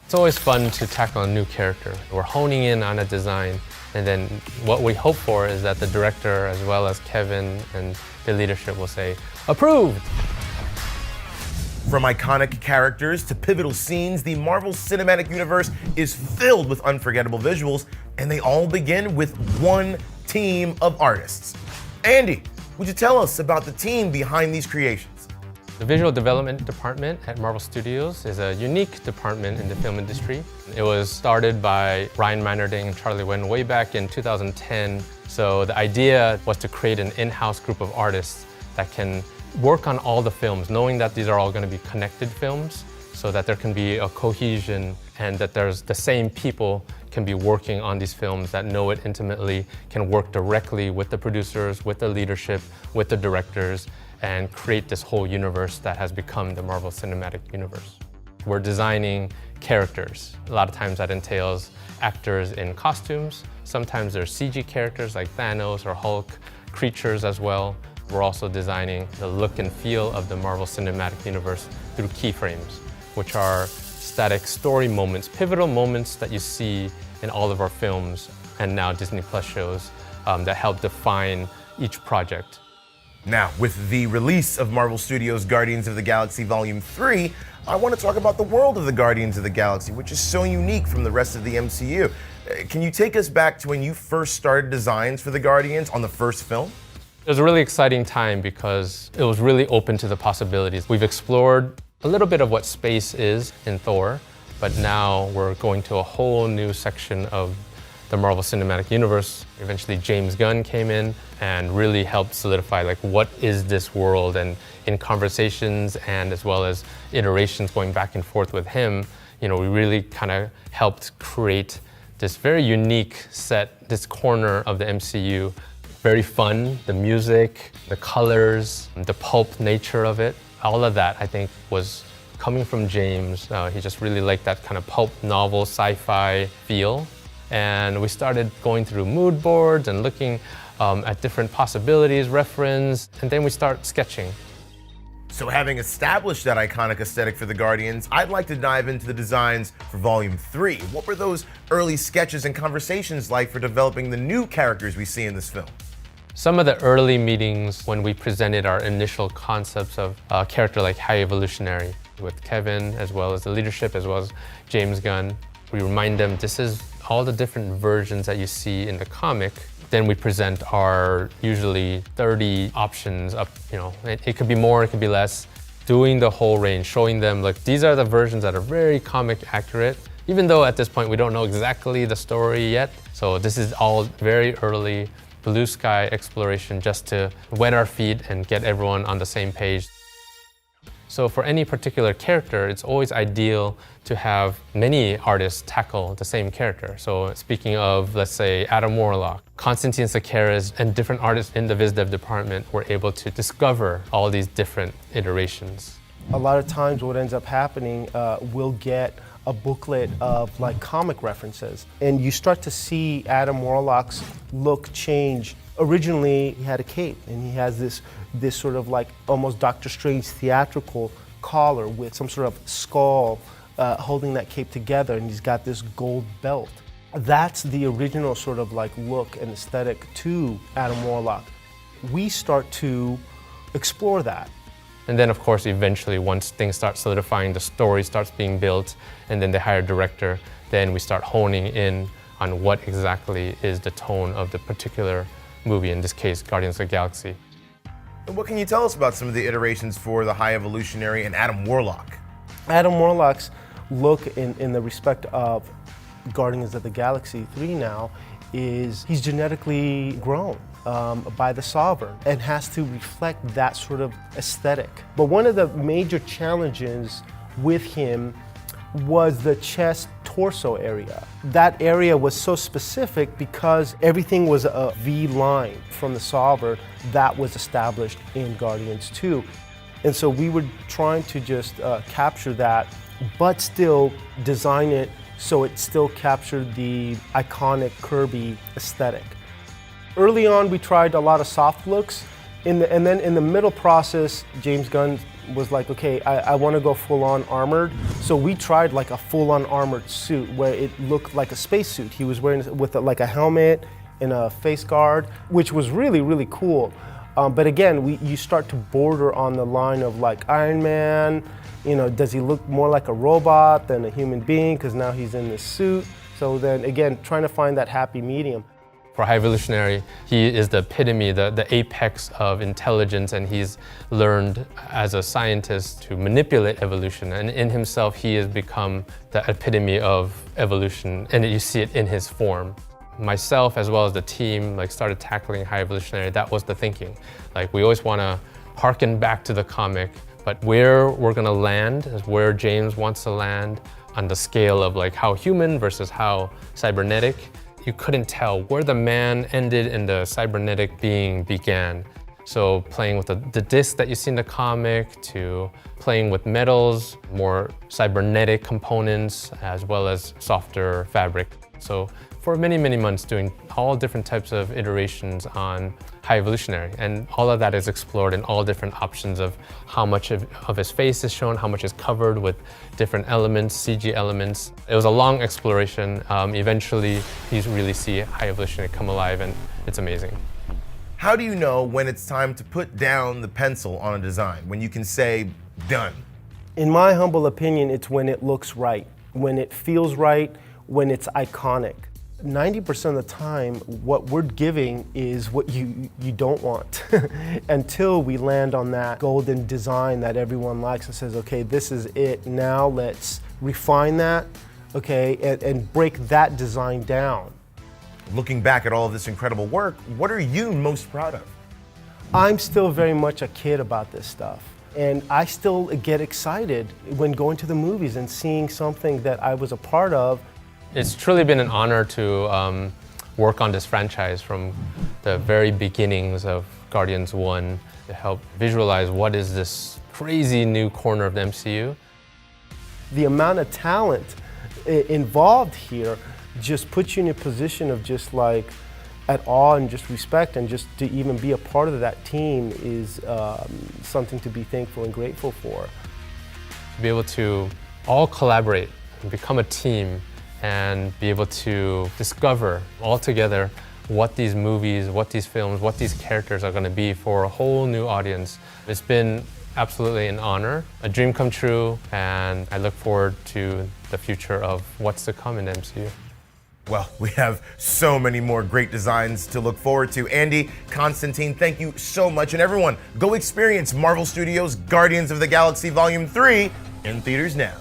It's always fun to tackle a new character. We're honing in on a design, and then what we hope for is that the director, as well as Kevin and the leadership, will say, approved! From iconic characters to pivotal scenes, the Marvel Cinematic Universe is filled with unforgettable visuals, and they all begin with one team of artists. Andy, would you tell us about the team behind these creations? The visual development department at Marvel Studios is a unique department in the film industry. It was started by Ryan Meinerding and Charlie Wen way back in 2010. So the idea was to create an in-house group of artists that can work on all the films, knowing that these are all going to be connected films, so that there can be a cohesion and that there's the same people can be working on these films that know it intimately, can work directly with the producers, with the leadership, with the directors, and create this whole universe that has become the Marvel Cinematic Universe. We're designing characters. A lot of times that entails actors in costumes. Sometimes there's CG characters like Thanos or Hulk, creatures as well. We're also designing the look and feel of the Marvel Cinematic Universe through keyframes, which are static story moments, pivotal moments that you see in all of our films and now Disney Plus shows that help define each project. Now, with the release of Marvel Studios' Guardians of the Galaxy Volume 3, I want to talk about the world of the Guardians of the Galaxy, which is so unique from the rest of the MCU. Can you take us back to when you first started designs for the Guardians on the first film? It was a really exciting time because it was really open to the possibilities. We've explored a little bit of what space is in Thor, but now we're going to a whole new section of the Marvel Cinematic Universe. Eventually James Gunn came in and really helped solidify like what is this world, and in conversations and as well as iterations going back and forth with him, we really kind of helped create this very unique set, this corner of the MCU. Very fun, the music, the colors, the pulp nature of it, all of that I think was coming from James. He just really liked that kind of pulp novel, sci-fi feel. And we started going through mood boards and looking at different possibilities, reference, and then we start sketching. So having established that iconic aesthetic for the Guardians, I'd like to dive into the designs for Volume 3. What were those early sketches and conversations like for developing the new characters we see in this film? Some of the early meetings when we presented our initial concepts of a character like High Evolutionary with Kevin, as well as the leadership, as well as James Gunn, we remind them this is all the different versions that you see in the comic. Then we present our usually 30 options up, it could be more, it could be less, doing the whole range, showing them like these are the versions that are very comic accurate, even though at this point we don't know exactly the story yet. So this is all very early blue sky exploration just to wet our feet and get everyone on the same page. So for any particular character, it's always ideal to have many artists tackle the same character. So speaking of, let's say, Adam Warlock, Konstantin Sakaris, and different artists in the Viz Dev department were able to discover all these different iterations. A lot of times what ends up happening, we'll get a booklet of like comic references, and you start to see Adam Warlock's look change. Originally, he had a cape, and he has this sort of like almost Doctor Strange theatrical collar with some sort of skull holding that cape together, and he's got this gold belt. That's the original sort of like look and aesthetic to Adam Warlock. We start to explore that. And then of course, eventually, once things start solidifying, the story starts being built, and then they hire a director, then we start honing in on what exactly is the tone of the particular movie, in this case, Guardians of the Galaxy. And what can you tell us about some of the iterations for the High Evolutionary and Adam Warlock? Adam Warlock's look in the respect of Guardians of the Galaxy 3 now is he's genetically grown by the Sovereign and has to reflect that sort of aesthetic. But one of the major challenges with him was the chest torso area. That area was so specific because everything was a V line from the Sovereign that was established in Guardians 2. And so we were trying to just capture that, but still design it so it still captured the iconic Kirby aesthetic. Early on, we tried a lot of soft looks, and then in the middle process, James Gunn was like, okay, I want to go full-on armored. So we tried like a full-on armored suit where it looked like a spacesuit. He was wearing with like a helmet and a face guard, which was really, really cool. But again, you start to border on the line of like Iron Man, you know, does he look more like a robot than a human being because now he's in this suit? So then again, trying to find that happy medium. For High Evolutionary, he is the epitome, the apex of intelligence, and he's learned as a scientist to manipulate evolution. And in himself, he has become the epitome of evolution, and you see it in his form. Myself, as well as the team, like started tackling High Evolutionary. That was the thinking. Like we always want to harken back to the comic, but where we're going to land is where James wants to land on the scale of like how human versus how cybernetic. You couldn't tell where the man ended and the cybernetic being began. So playing with the disc that you see in the comic, to playing with metals, more cybernetic components, as well as softer fabric. So for many, many months doing all different types of iterations on High Evolutionary, and all of that is explored in all different options of how much of his face is shown, how much is covered with different elements, CG elements. It was a long exploration. Eventually, you really see High Evolutionary come alive, and it's amazing. How do you know when it's time to put down the pencil on a design, when you can say, done? In my humble opinion, it's when it looks right, when it feels right, when it's iconic. 90% of the time, what we're giving is what you don't want until we land on that golden design that everyone likes and says, okay, this is it. Now let's refine that, okay, and break that design down. Looking back at all of this incredible work, what are you most proud of? I'm still very much a kid about this stuff. And I still get excited when going to the movies and seeing something that I was a part of. It's truly been an honor to work on this franchise from the very beginnings of Guardians 1 to help visualize what is this crazy new corner of the MCU. The amount of talent involved here just puts you in a position of just like at awe and just respect, and just to even be a part of that team is something to be thankful and grateful for. To be able to all collaborate and become a team and be able to discover all together what these movies, what these films, what these characters are going to be for a whole new audience. It's been absolutely an honor, a dream come true, and I look forward to the future of what's to come in the MCU. Well, we have so many more great designs to look forward to. Andy, Constantine, thank you so much. And everyone, go experience Marvel Studios' Guardians of the Galaxy Volume 3 in theaters now.